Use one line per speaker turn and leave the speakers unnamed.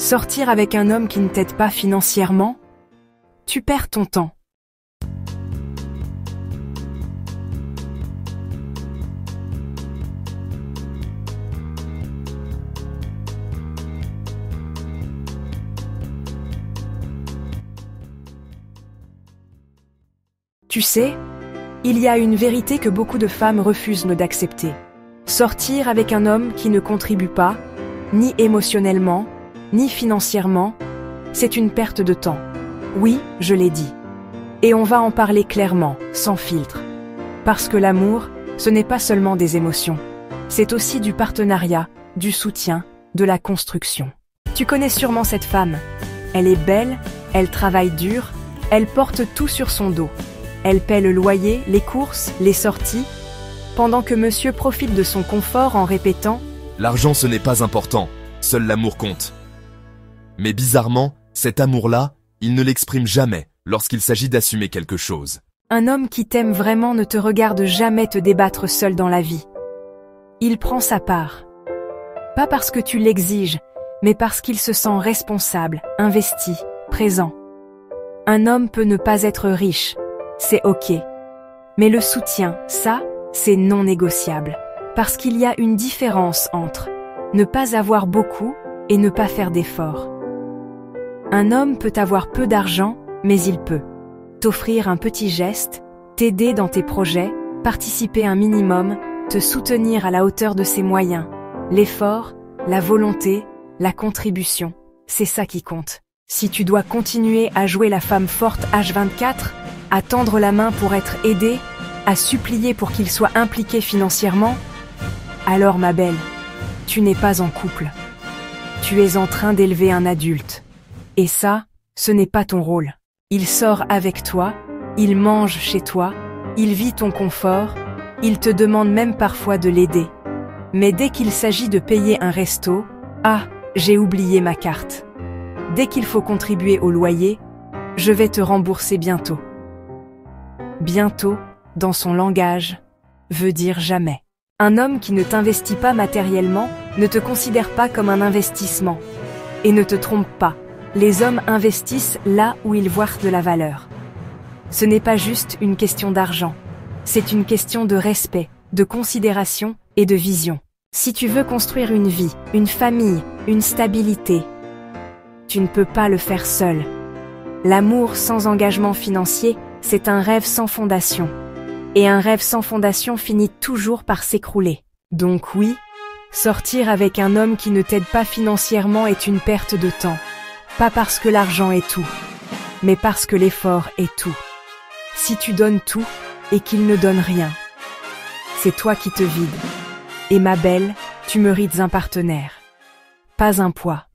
Sortir avec un homme qui ne t'aide pas financièrement? Tu perds ton temps. Tu sais, il y a une vérité que beaucoup de femmes refusent d'accepter. Sortir avec un homme qui ne contribue pas, ni émotionnellement, ni financièrement, c'est une perte de temps. Oui, je l'ai dit. Et on va en parler clairement, sans filtre. Parce que l'amour, ce n'est pas seulement des émotions. C'est aussi du partenariat, du soutien, de la construction. Tu connais sûrement cette femme. Elle est belle, elle travaille dur, elle porte tout sur son dos. Elle paie le loyer, les courses, les sorties, pendant que monsieur profite de son confort en répétant
« L'argent ce n'est pas important, seul l'amour compte ». Mais bizarrement, cet amour-là, il ne l'exprime jamais lorsqu'il s'agit d'assumer quelque chose.
Un homme qui t'aime vraiment ne te regarde jamais te débattre seul dans la vie. Il prend sa part. Pas parce que tu l'exiges, mais parce qu'il se sent responsable, investi, présent. Un homme peut ne pas être riche. C'est ok. Mais le soutien, ça, c'est non négociable. Parce qu'il y a une différence entre ne pas avoir beaucoup et ne pas faire d'efforts. Un homme peut avoir peu d'argent, mais il peut t'offrir un petit geste, t'aider dans tes projets, participer un minimum, te soutenir à la hauteur de ses moyens. L'effort, la volonté, la contribution, c'est ça qui compte. Si tu dois continuer à jouer la femme forte H24, à tendre la main pour être aidé, à supplier pour qu'il soit impliqué financièrement, alors ma belle, tu n'es pas en couple. Tu es en train d'élever un adulte. Et ça, ce n'est pas ton rôle. Il sort avec toi, il mange chez toi, il vit ton confort, il te demande même parfois de l'aider. Mais dès qu'il s'agit de payer un resto, ah, j'ai oublié ma carte. Dès qu'il faut contribuer au loyer, je vais te rembourser bientôt. Bientôt, dans son langage, veut dire jamais. Un homme qui ne t'investit pas matériellement ne te considère pas comme un investissement. Et ne te trompe pas, les hommes investissent là où ils voient de la valeur. Ce n'est pas juste une question d'argent, c'est une question de respect, de considération et de vision. Si tu veux construire une vie, une famille, une stabilité, tu ne peux pas le faire seul. L'amour sans engagement financier, c'est un rêve sans fondation. Et un rêve sans fondation finit toujours par s'écrouler. Donc oui, sortir avec un homme qui ne t'aide pas financièrement est une perte de temps. Pas parce que l'argent est tout, mais parce que l'effort est tout. Si tu donnes tout et qu'il ne donne rien, c'est toi qui te vides. Et ma belle, tu mérites un partenaire. Pas un poids.